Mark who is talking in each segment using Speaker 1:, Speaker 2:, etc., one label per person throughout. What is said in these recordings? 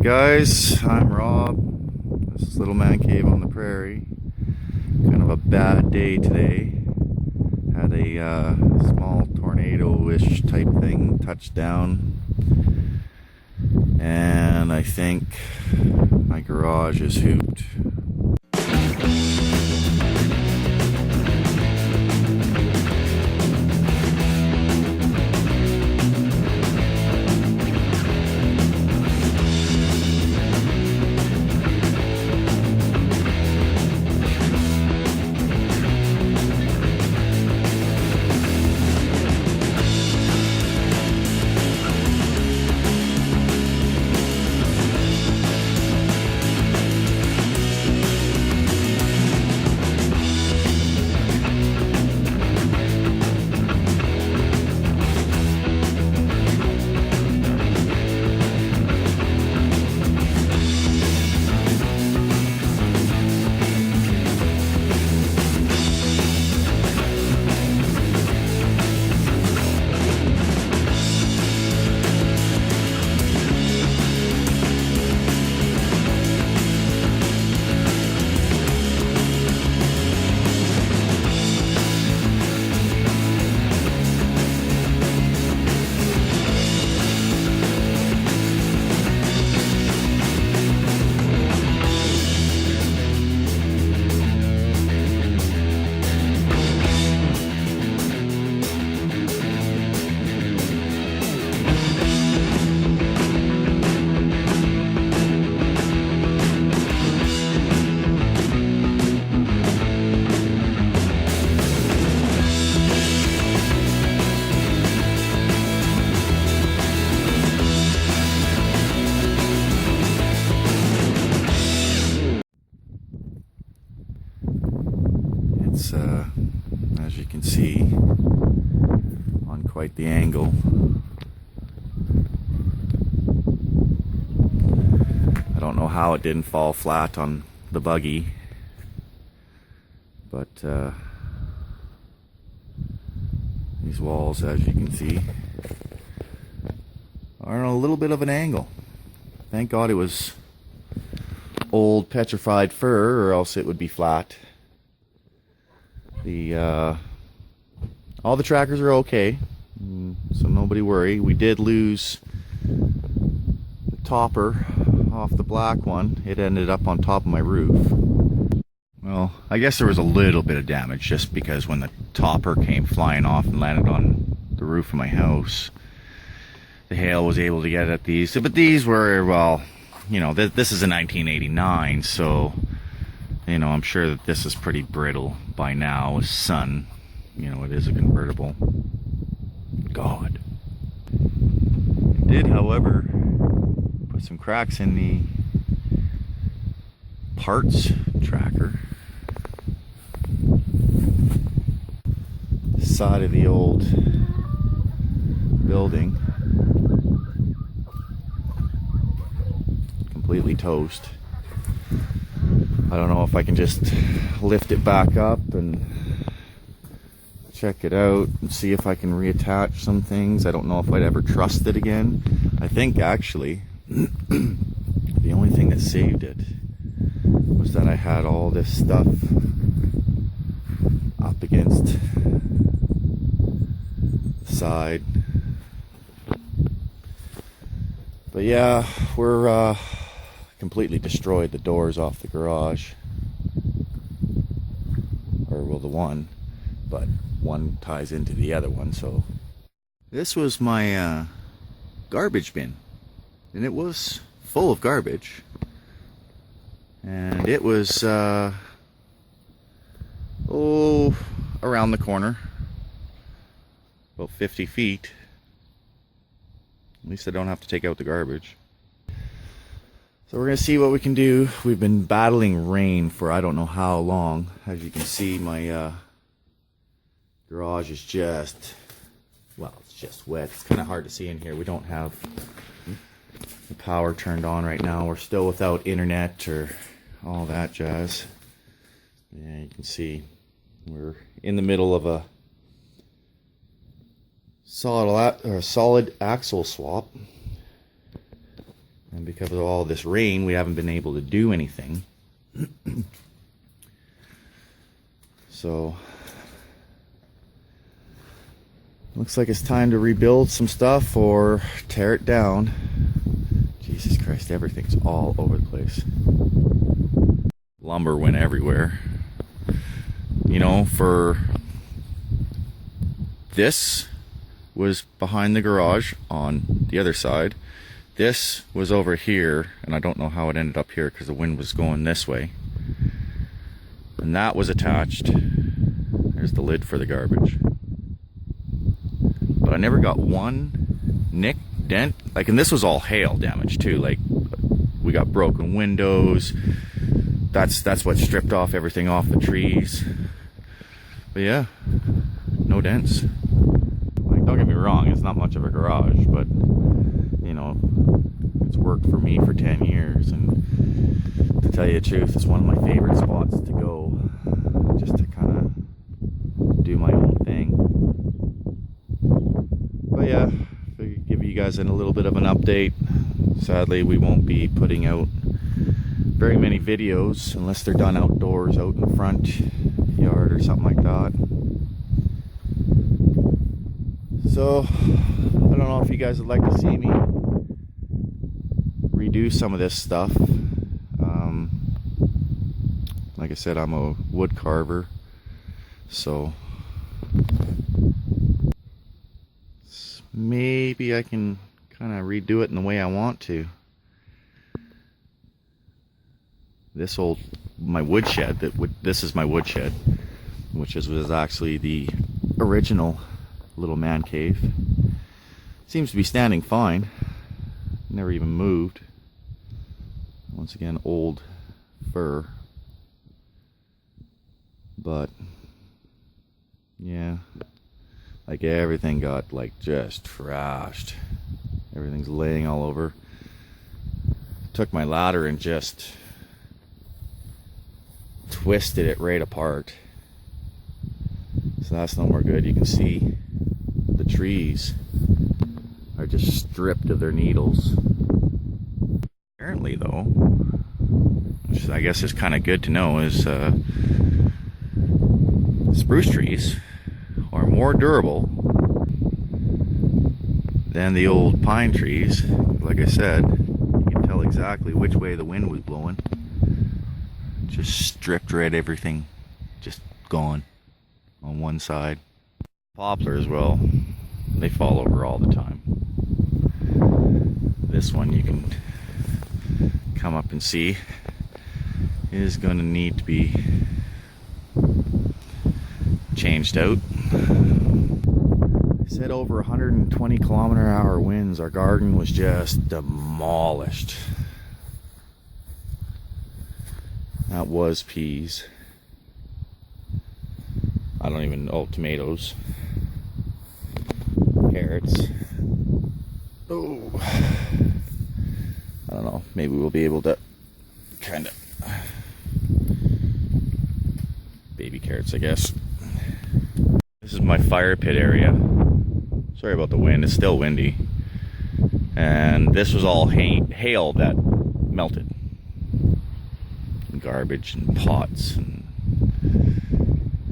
Speaker 1: guys, I'm Rob. This is Little Man Cave on the Prairie. Kind of a bad day today. Had a small tornado-ish type thing touch down. And I think my garage is hooped. It's, as you can see, on quite the angle. I don't know how it didn't fall flat on the buggy, but these walls, as you can see, are on a little bit of an angle. Thank God it was old petrified fir, or else it would be flat. All the trackers are okay, so nobody worry. We did lose the topper off the black one. It ended up on top of my roof. Well, I guess there was a little bit of damage just because when the topper came flying off and landed on the roof of my house, the hail was able to get at these. But these were, well, you know, this is a 1989, so you know, I'm sure that this is pretty brittle by now with sun. You know, it is a convertible. God. It did, however, put some cracks in the parts tracker. Side of the old building. Completely toast. I don't know if I can just lift it back up and check it out and see if I can reattach some things. I don't know if I'd ever trust it again. I think actually the only thing that saved it was that I had all this stuff up against the side. But yeah, we're completely destroyed the doors off the garage, or well, the one, but one ties into the other one. So this was my garbage bin, and it was full of garbage, and it was around the corner, about 50 feet. At least I don't have to take out the garbage. So we're going to see what we can do. We've been battling rain for I don't know how long. As you can see, my garage is just, well, it's just wet. It's kind of hard to see in here. We don't have the power turned on right now. We're still without internet or all that jazz. Yeah, you can see we're in the middle of a solid axle swap. And because of all this rain, we haven't been able to do anything. So, looks like it's time to rebuild some stuff or tear it down. Jesus Christ, everything's all over the place. Lumber went everywhere. You know, for this was behind the garage on the other side. This was over here, and I don't know how it ended up here because the wind was going this way. And that was attached. There's the lid for the garbage. But I never got one nick, dent. Like, and this was all hail damage too. Like, we got broken windows. That's what stripped off everything off the trees. But yeah, no dents. Like, don't get me wrong, it's not much of a garage, but you know, it's worked for me for 10 years, and to tell you the truth, it's one of my favorite spots to go, just to kind of do my own thing. But yeah, to give you guys a little bit of an update. Sadly, we won't be putting out very many videos unless they're done outdoors, out in the front yard or something like that. So I don't know if you guys would like to see me redo some of this stuff. Like I said, I'm a wood carver, so maybe I can kind of redo it in the way I want to. This my woodshed, this is my woodshed, which was actually the original little man cave. Seems to be standing fine. Never even moved. Once again, old fur. But yeah, like everything got like just trashed. Everything's laying all over. Took my ladder and just twisted it right apart. So that's no more good. You can see the trees are just stripped of their needles. Apparently though, which I guess is kind of good to know, is spruce trees are more durable than the old pine trees. Like I said, you can tell exactly which way the wind was blowing. Just stripped right, everything just gone on one side. Poplars, well, they fall over all the time. This one you can come up and see is going to need to be changed out. I said over 120 km/h winds. Our garden was just demolished. That was peas. I don't even know, tomatoes, carrots. Oh, I don't know, maybe we'll be able to kind of, baby carrots, I guess. This is my fire pit area. Sorry about the wind, it's still windy. And this was all hail that melted. Garbage and pots, and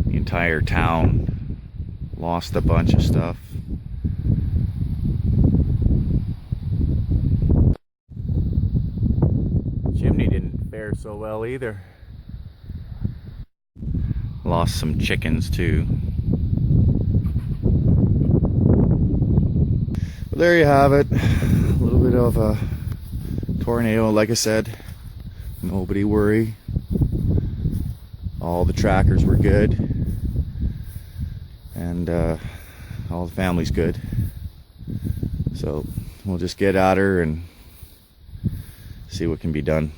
Speaker 1: the entire town lost a bunch of stuff. Chimney didn't fare so well either. Lost some chickens too. Well, there you have it. A little bit of a tornado. Like I said, nobody worry. All the trackers were good, and all the family's good. So we'll just get at her and see what can be done.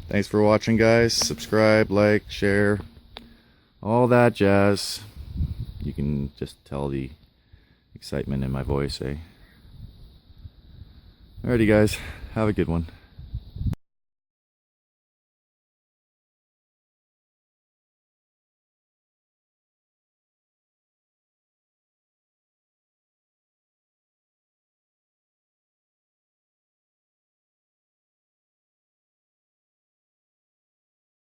Speaker 1: Thanks for watching, guys. Subscribe, like, share, all that jazz. You can just tell the excitement in my voice, eh? Alrighty, guys. Have a good one.